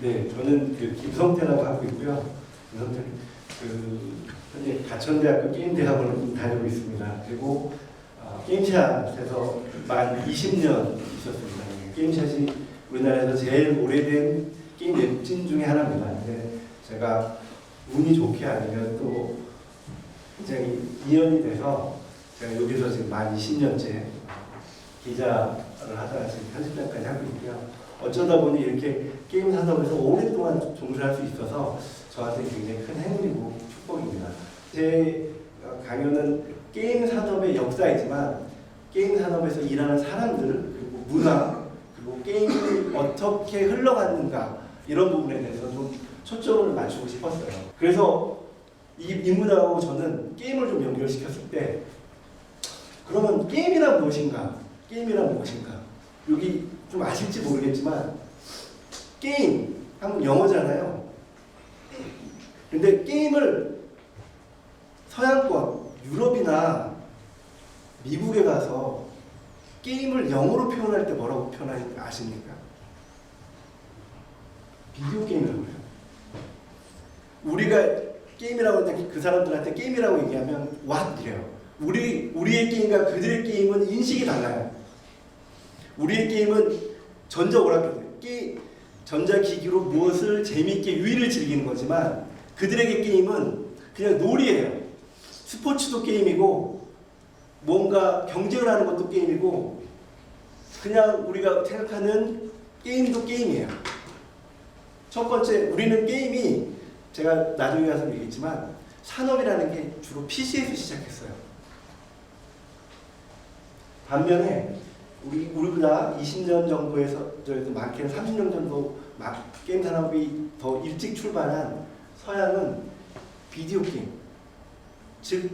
네, 저는 김성태라고 하고 있고요. 김성태, 현재 가천대학교 게임대학원을 다니고 있습니다. 그리고 게임샷에서 만 20년 있었습니다. 게임샷이 우리나라에서 제일 오래된 게임 웹진 중에 하나입니다. 근데 제가 운이 좋게 아니면 또 굉장히 인연이 돼서 제가 여기서 지금 만 20년째 기자를 하다가 지금 편집장까지 하고 있고요. 어쩌다 보니 이렇게 게임 산업에서 오랫동안 종사할 수 있어서 저한테 굉장히 큰 행운이고 축복입니다. 제 강연은 게임 산업의 역사이지만 게임 산업에서 일하는 사람들 그리고 문화 그리고 게임이 어떻게 흘러갔는가 이런 부분에 대해서 좀 초점을 맞추고 싶었어요. 그래서 이 문화하고 저는 게임을 좀 연결시켰을 때 그러면 게임이란 무엇인가? 게임이란 무엇인가? 여기 좀 아실지 모르겠지만 게임 하면 영어잖아요. 근데 게임을 서양권, 유럽이나 미국에 가서 게임을 영어로 표현할 때 뭐라고 표현하는지 아십니까? 비디오 게임이라고 해요. 우리가 게임이라고 하는데 그 사람들한테 게임이라고 얘기하면 what 이래요. 우리의 게임과 그들의 게임은 인식이 달라요. 우리의 게임은 전자기기로 무엇을 재미있게 유희를 즐기는 거지만 그들에게 게임은 그냥 놀이예요. 스포츠도 게임이고 뭔가 경쟁을 하는 것도 게임이고 그냥 우리가 생각하는 게임도 게임이에요. 첫 번째, 우리는 게임이 제가 나중에 가서 얘기했지만 산업이라는 게 주로 PC에서 시작했어요. 반면에 우리보다 20년 정도에서 많게는 30년 정도 게임 산업이 더 일찍 출발한 서양은 비디오 게임, 즉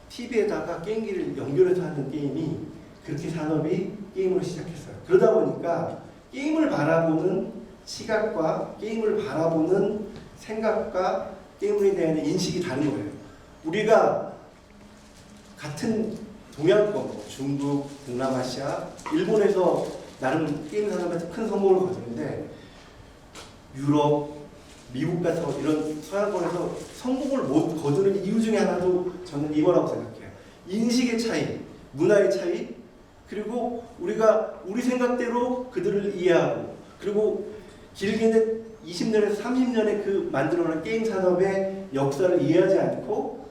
TV에다가 게임기를 연결해서 하는 게임이 그렇게 산업이 게임으로 시작했어요. 그러다 보니까 게임을 바라보는 시각과 게임을 바라보는 생각과 게임에 대한 인식이 다른 거예요. 우리가 같은 동양권, 중국, 동남아시아, 일본에서 나름 게임 산업에서 큰 성공을 거두는데 유럽, 미국 같은 이런 서양권에서 성공을 못 거두는 이유 중에 하나도 저는 이거라고 생각해요. 인식의 차이, 문화의 차이, 그리고 우리가 우리 생각대로 그들을 이해하고 그리고 길게는 20년에서 30년의 그 만들어낸 게임 산업의 역사를 이해하지 않고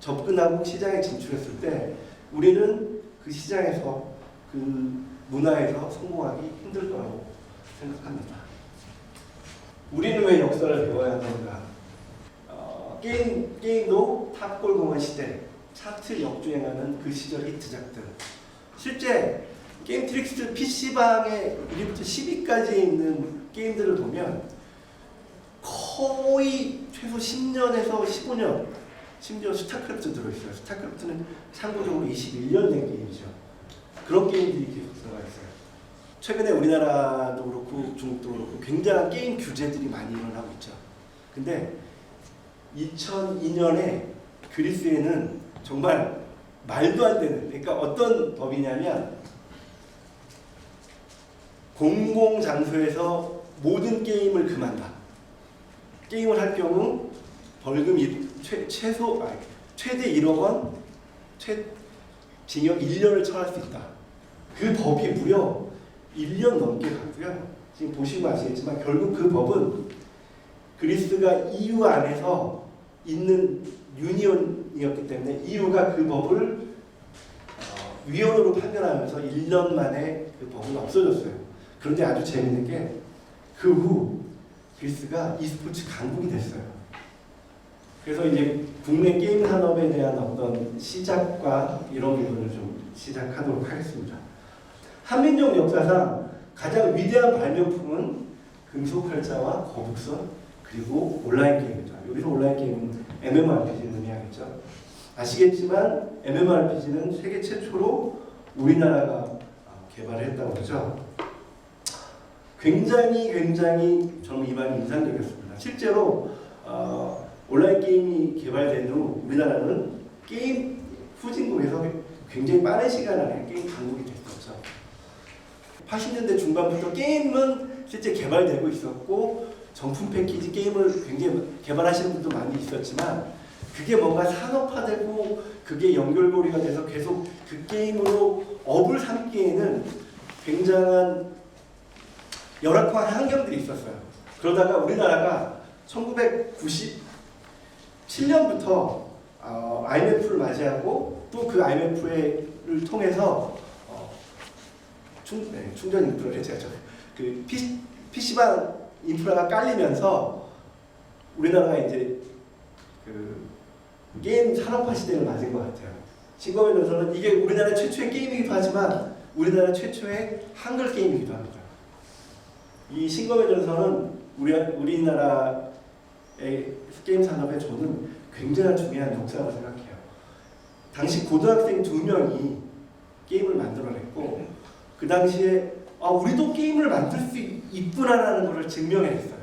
접근하고 시장에 진출했을 때 우리는 그 시장에서 그 문화에서 성공하기 힘들 거라고 생각합니다. 우리는 왜 역사를 배워야 하는가? 게임도 탑골공원 시대, 차트 역주행하는 그 시절 히트작들. 실제 게임트릭스 PC방에 1위부터 10위까지 있는 게임들을 보면 거의 최소 10년에서 15년 심지어 스타크래프트 들어있어요. 스타크래프트는 참고적으로 21년 된 게임이죠. 그런 게임들이 계속 들어가 있어요. 최근에 우리나라도 그렇고 중국도 그렇고 굉장한 게임 규제들이 많이 일어나고 있죠. 근데 2002년에 그리스에는 정말 말도 안 되는, 그러니까 어떤 법이냐면 공공장소에서 모든 게임을 금한다. 게임을 할 경우 벌금 최대 1억 원, 징역 1년을 처할 수 있다. 그 법이 무려 1년 넘게 갔고요. 지금 보시면 아시겠지만 결국 그 법은 그리스가 EU 안에서 있는 유니온이었기 때문에 EU가 그 법을 위헌으로 판결하면서 1년 만에 그 법은 없어졌어요. 그런데 아주 재밌는 게 그 후 그리스가 e스포츠 강국이 됐어요. 그래서 이제 국내 게임 산업에 대한 어떤 시작과 이런 부분을 좀 시작하도록 하겠습니다. 한민족 역사상 가장 위대한 발명품은 금속활자와 거북선 그리고 온라인 게임이죠. 여기서 온라인 게임은 MMORPG를 의미하겠죠. 아시겠지만 MMORPG는 세계 최초로 우리나라가 개발했다고 그러죠. 굉장히 저는 이 말이 인상적이었습니다. 실제로 온라인 게임이 개발된 후 우리나라는 게임 후진국에서 굉장히 빠른 시간 안에 게임 강국이 됐었죠. 80년대 중반부터 게임은 실제 개발되고 있었고 정품 패키지 게임을 굉장히 개발하시는 분도 많이 있었지만 그게 뭔가 산업화되고 그게 연결고리가 돼서 계속 그 게임으로 업을 삼기에는 굉장한 열악한 환경들이 있었어요. 그러다가 우리나라가 1997년부터 IMF를 맞이하고 또 그 IMF를 통해서 충전 인프라를 했죠. 그 PC방 인프라가 깔리면서 우리나라가 이제 그 게임 산업화 시대를 맞은 것 같아요. 신검의 전설은 이게 우리나라 최초의 게임이기도 하지만 우리나라 최초의 한글 게임이기도 합니다. 이 신검의 전설은 우리나라의 게임 산업에 저는 굉장히 중요한 역사라고 생각해요. 당시 고등학생 2명이 게임을 만들어냈고 그 당시에 우리도 게임을 만들 수 있구나라는 것을 증명했어요.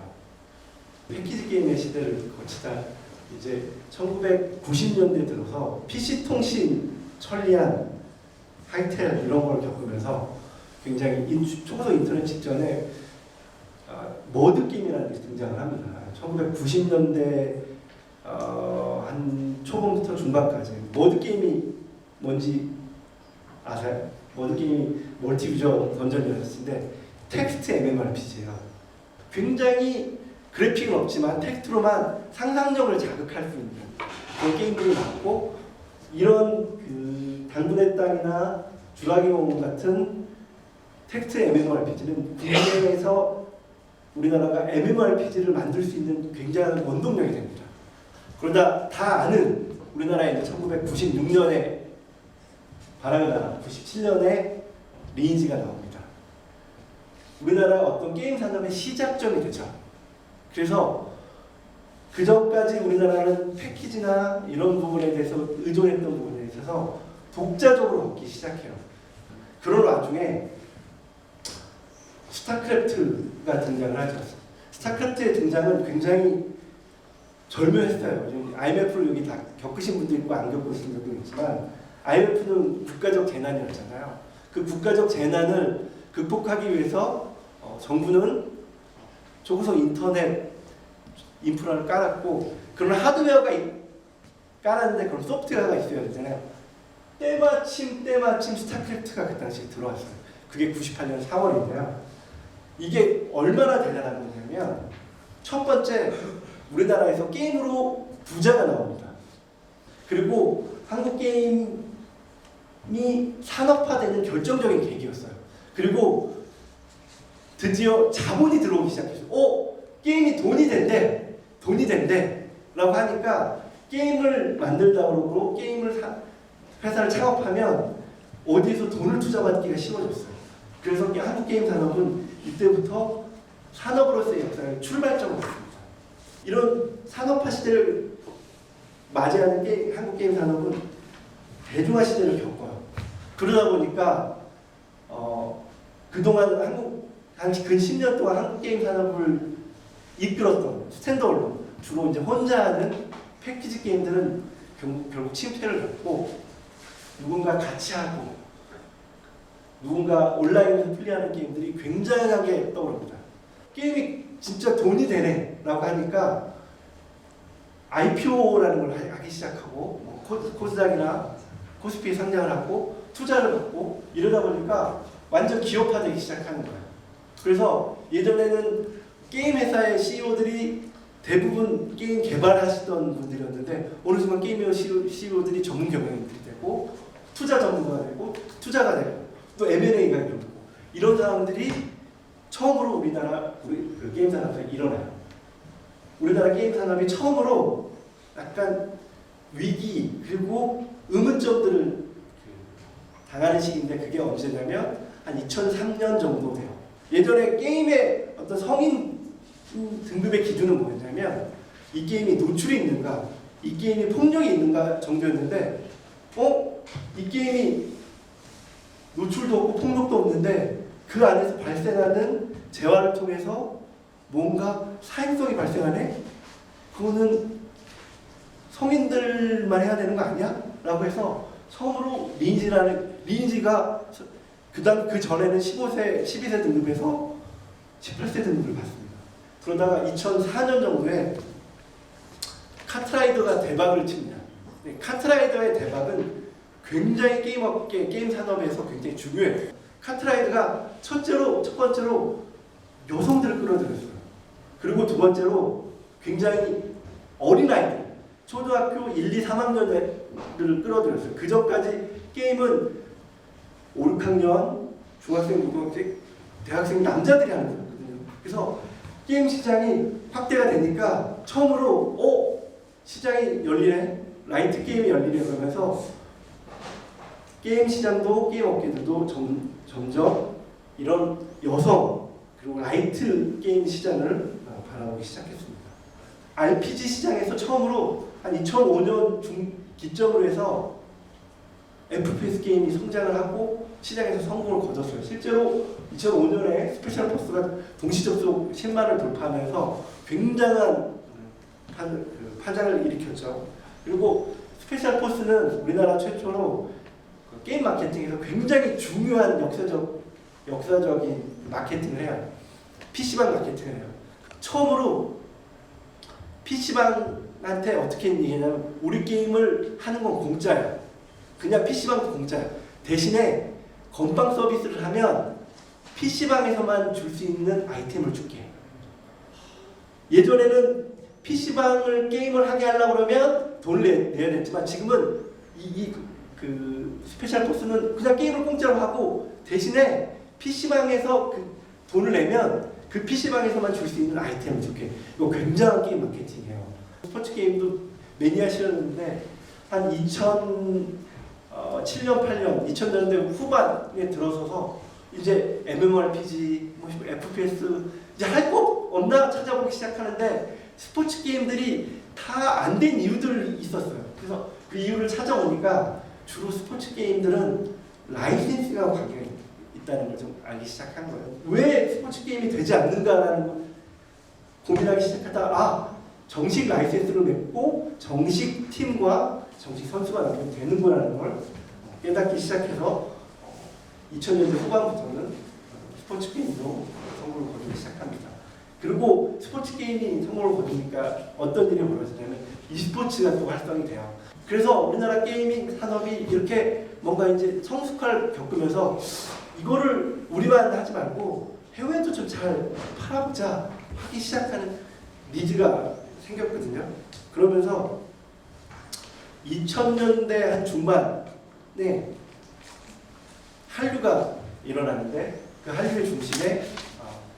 패키지 게임의 시대를 거치다 이제 1990년대 들어서 PC통신 천리안, 하이텔 이런 걸 겪으면서 굉장히 초고속 인터넷 직전에 머드 게임이라는 게 등장을 합니다. 1990년대 한 초반부터 중반까지 머드 게임이 뭔지 아세요? 머드 게임이 멀티비전 던전이었는데 텍스트 MMORPG예요. 굉장히 그래픽은 없지만 텍스트로만 상상력을 자극할 수 있는 그런 게임들이 많고 이런 그 당분의 땅이나 주라기 공원 같은 텍스트 MMORPG는 국내에서 우리나라가 MMORPG를 만들 수 있는 굉장한 원동력이 됩니다. 그러다 다 아는 우리나라에 이제 1996년에 바람의 나라, 97년에 리니지가 나옵니다. 우리나라 어떤 게임 산업의 시작점이 되죠. 그래서 그 전까지 우리나라는 패키지나 이런 부분에 대해서 의존했던 부분에 있어서 독자적으로 얻기 시작해요. 그런 와중에 스타크래프트가 등장을 하죠. 스타크래프트의 등장은 굉장히 절묘했어요. IMF를 여기 다 겪으신 분도 있고 안 겪으신 분도 있지만 IMF는 국가적 재난이었잖아요. 그 국가적 재난을 극복하기 위해서 정부는 초고속 인터넷 인프라를 깔았고 그런 하드웨어가 깔았는데 그런 소프트웨어가 있어야 되잖아요. 때마침 스타크래프트가 그 당시에 들어왔어요. 그게 98년 4월인데요. 이게 얼마나 대단한 거냐면 첫 번째 우리나라에서 게임으로 부자가 나옵니다. 그리고 한국 게임이 산업화되는 결정적인 계기였어요. 그리고 드디어 자본이 들어오기 시작했어요. 게임이 돈이 된대 라고 하니까 게임을 만들다 그러고 게임을 회사를 창업하면 어디에서 돈을 투자받기가 쉬워졌어요. 그래서 한국 게임 산업은 이때부터 산업으로서의 역사의 출발점을 했습니다. 이런 산업화 시대를 맞이하는 한국 게임 산업은 대중화 시대를 겪어요. 그러다 보니까 그동안 당시 근 10년 동안 한국 게임 산업을 이끌었던 스탠드얼론 주로 이제 혼자 하는 패키지 게임들은 결국 침체를 겪고 누군가 같이 하고 누군가 온라인에서 플레이하는 게임들이 굉장하게 떠오릅니다. 게임이 진짜 돈이 되네 라고 하니까 IPO라는 걸 하기 시작하고 코스닥이나 코스피에 상장을 하고 투자를 받고 이러다 보니까 완전 기업화되기 시작하는 거예요. 그래서 예전에는 게임 회사의 CEO들이 대부분 게임 개발하시던 분들이었는데 어느 순간 게임 회사 CEO들이 전문 경영인들이 되고 투자 전문가가 되고 투자가 되고 또 M&A가 일어나고 이런 사람들이 처음으로 우리나라 그 게임 산업에 일어나요. 우리나라 게임 산업이 처음으로 약간 위기 그리고 의문점들을 당하는 시기인데 그게 언제냐면 한 2003년 정도 돼요. 예전에 게임의 어떤 성인 등급의 기준은 뭐였냐면 이 게임이 노출이 있는가 이 게임이 폭력이 있는가 정도였는데 이 게임이 노출도 없고 폭력도 없는데 그 안에서 발생하는 재화를 통해서 뭔가 사행성이 발생하네? 그거는 성인들만 해야 되는 거 아니야? 라고 해서 처음으로 리니지가 그 전에는 12세 등급에서 18세 등급을 받습니다. 그러다가 2004년 정도에 카트라이더가 대박을 칩니다. 카트라이더의 대박은 굉장히 게임업계, 게임 산업에서 굉장히 중요해요. 카트라이더가 첫 번째로 여성들을 끌어들였어요. 그리고 두 번째로 굉장히 어린아이들, 초등학교 1, 2, 3학년들을 끌어들였어요. 그 전까지 게임은 5, 6학년, 중학생, 고등학생, 대학생 남자들이 하는 거거든요. 그래서 게임 시장이 확대가 되니까 처음으로 시장이 열리네, 라이트 게임이 열리네 그러면서 게임 시장도 게임 업계들도 점점 이런 여성 그리고 라이트 게임 시장을 바라보기 시작했습니다. RPG 시장에서 처음으로 한 2005년 기점으로 해서 FPS 게임이 성장을 하고 시장에서 성공을 거뒀어요. 실제로 2005년에 스페셜 포스가 동시 접속 10만을 돌파하면서 굉장한 파장을 일으켰죠. 그리고 스페셜 포스는 우리나라 최초로 게임 마케팅에서 굉장히 중요한 역사적인 마케팅을 해요. PC방 마케팅을 해요. 처음으로 PC방한테 어떻게 얘기냐면 우리 게임을 하는 건 공짜야. 그냥 PC방도 공짜야. 대신에 건빵 서비스를 하면 PC방에서만 줄 수 있는 아이템을 줄게. 예전에는 PC방을 게임을 하게 하려고 그러면 돈을 내야 됐지만 지금은 그 스페셜 포스는 그냥 게임을 공짜로 하고 대신에 PC방에서 그 돈을 내면 그 PC방에서만 줄 수 있는 아이템을 줄게. 이거 굉장한 게임 마케팅이에요. 스포츠 게임도 매니아시였는데 한 2007년, 8년, 2000년대 후반에 들어서서 이제 MMORPG, FPS 이제 할 거 없나 찾아보기 시작하는데 스포츠 게임들이 다 안 된 이유들이 있었어요. 그래서 그 이유를 찾아오니까 주로 스포츠 게임들은 라이센스가 관계가 있다는 걸 좀 알기 시작한 거예요. 왜 스포츠 게임이 되지 않는가라는 걸 고민하기 시작하다가 정식 라이센스를 맺고 정식 팀과 정식 선수가 나오면 되는구나라는 걸 깨닫기 시작해서 2000년대 후반부터는 스포츠 게임도 성공을 거두기 시작합니다. 그리고 스포츠 게임이 성공을 거두니까 어떤 일이 벌어지냐면 e스포츠가 또 활성이 돼요. 그래서 우리나라 게이밍 산업이 이렇게 뭔가 이제 성숙화를 겪으면서 이거를 우리만 하지 말고 해외도 좀 잘 팔아보자 하기 시작하는 니즈가 생겼거든요. 그러면서 2000년대 한 중반에 한류가 일어나는데 그 한류의 중심에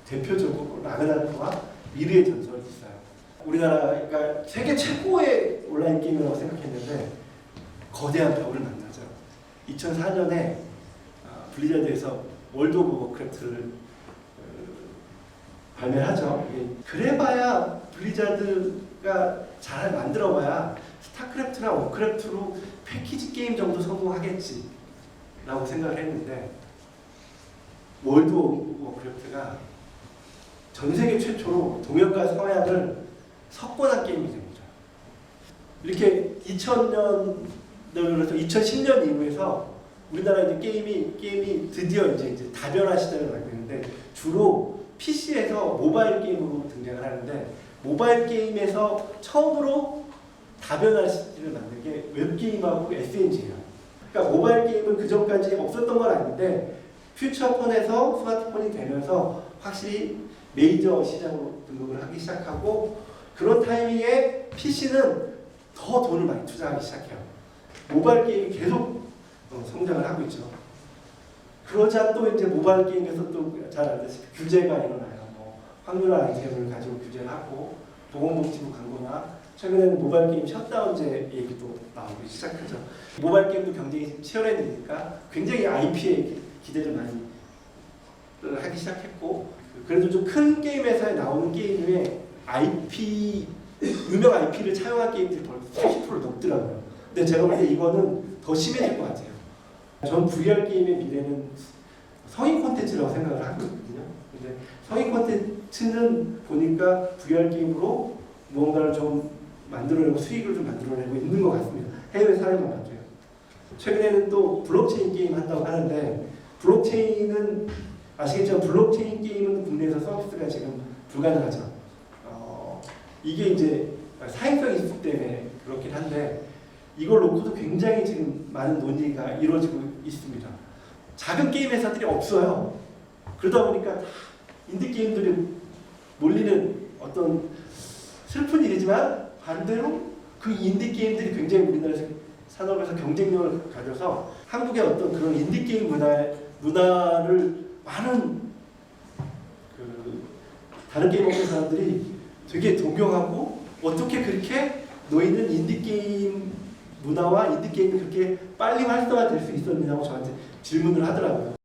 대표적으로 라그나르크와 미르의 전설이 있어요. 우리나라가 세계 최고의 온라인 게임이라고 생각했는데 거대한 벽을 만나죠. 2004년에 블리자드에서 월드 오브 워크래프트를 발매하죠. 그래봐야 블리자드가 잘 만들어봐야 스타크래프트나 워크래프트로 패키지 게임 정도 성공하겠지 라고 생각을 했는데 월드 오브 워크래프트가 전 세계 최초로 동양과 서양을 섞어난 게임이 됩니다. 이렇게 2000년부터 2010년 이후에서 우리나라 이제 게임이 드디어 이제 다변화 시대를 갖고 있는데 주로 PC에서 모바일 게임으로 등장을 하는데 모바일 게임에서 처음으로 다변화 시대를 만든 게 웹게임하고 SNG예요. 그러니까 모바일 게임은 그 전까지 없었던 건 아닌데 퓨처폰에서 스마트폰이 되면서 확실히 메이저 시장으로 등록을 하기 시작하고 그런 타이밍에 PC는 더 돈을 많이 투자하기 시작해요. 모바일 게임이 계속 성장을 하고 있죠. 그러자 또 이제 모바일 게임에서 또 잘 알다시피 규제가 일어나요. 확률화 아이템을 가지고 규제를 하고 보건복지부 광고나 최근에는 모바일 게임 셧다운제 얘기도 나오기 시작하죠. 모바일 게임도 경쟁이 치열해지니까 굉장히 IP에 기대를 많이 하기 시작했고 그래도 좀 큰 게임 회사에 나오는 게임 중에 유명 IP를 차용한 게임들이 벌써 30% 넘더라고요. 근데 제가 볼 때 이거는 더 심해질 것 같아요. 전 VR 게임의 미래는 성인 콘텐츠라고 생각을 하거든요. 근데 성인 콘텐츠는 보니까 VR 게임으로 무언가를 좀 만들어내고 수익을 좀 만들어내고 있는 것 같습니다. 해외 사례만 봐도요. 최근에는 또 블록체인 게임 한다고 하는데 블록체인은 아시겠지만 블록체인 게임은 국내에서 서비스가 지금 불가능하죠. 이게 이제 사행성이 있기 때문에 그렇긴 한데 이걸 놓고도 굉장히 지금 많은 논의가 이루어지고 있습니다. 작은 게임 회사들이 없어요. 그러다 보니까 다 인디 게임들이 몰리는 어떤 슬픈 일이지만 반대로 그 인디 게임들이 굉장히 우리나라 산업에서 경쟁력을 가져서 한국의 어떤 그런 인디 게임 문화를 많은 그 다른 게임 업계 사람들이 되게 동경하고 어떻게 그렇게 너희는 인디 게임 문화와 인디 게임이 그렇게 빨리 활성화될 수 있었느냐고 저한테 질문을 하더라고요.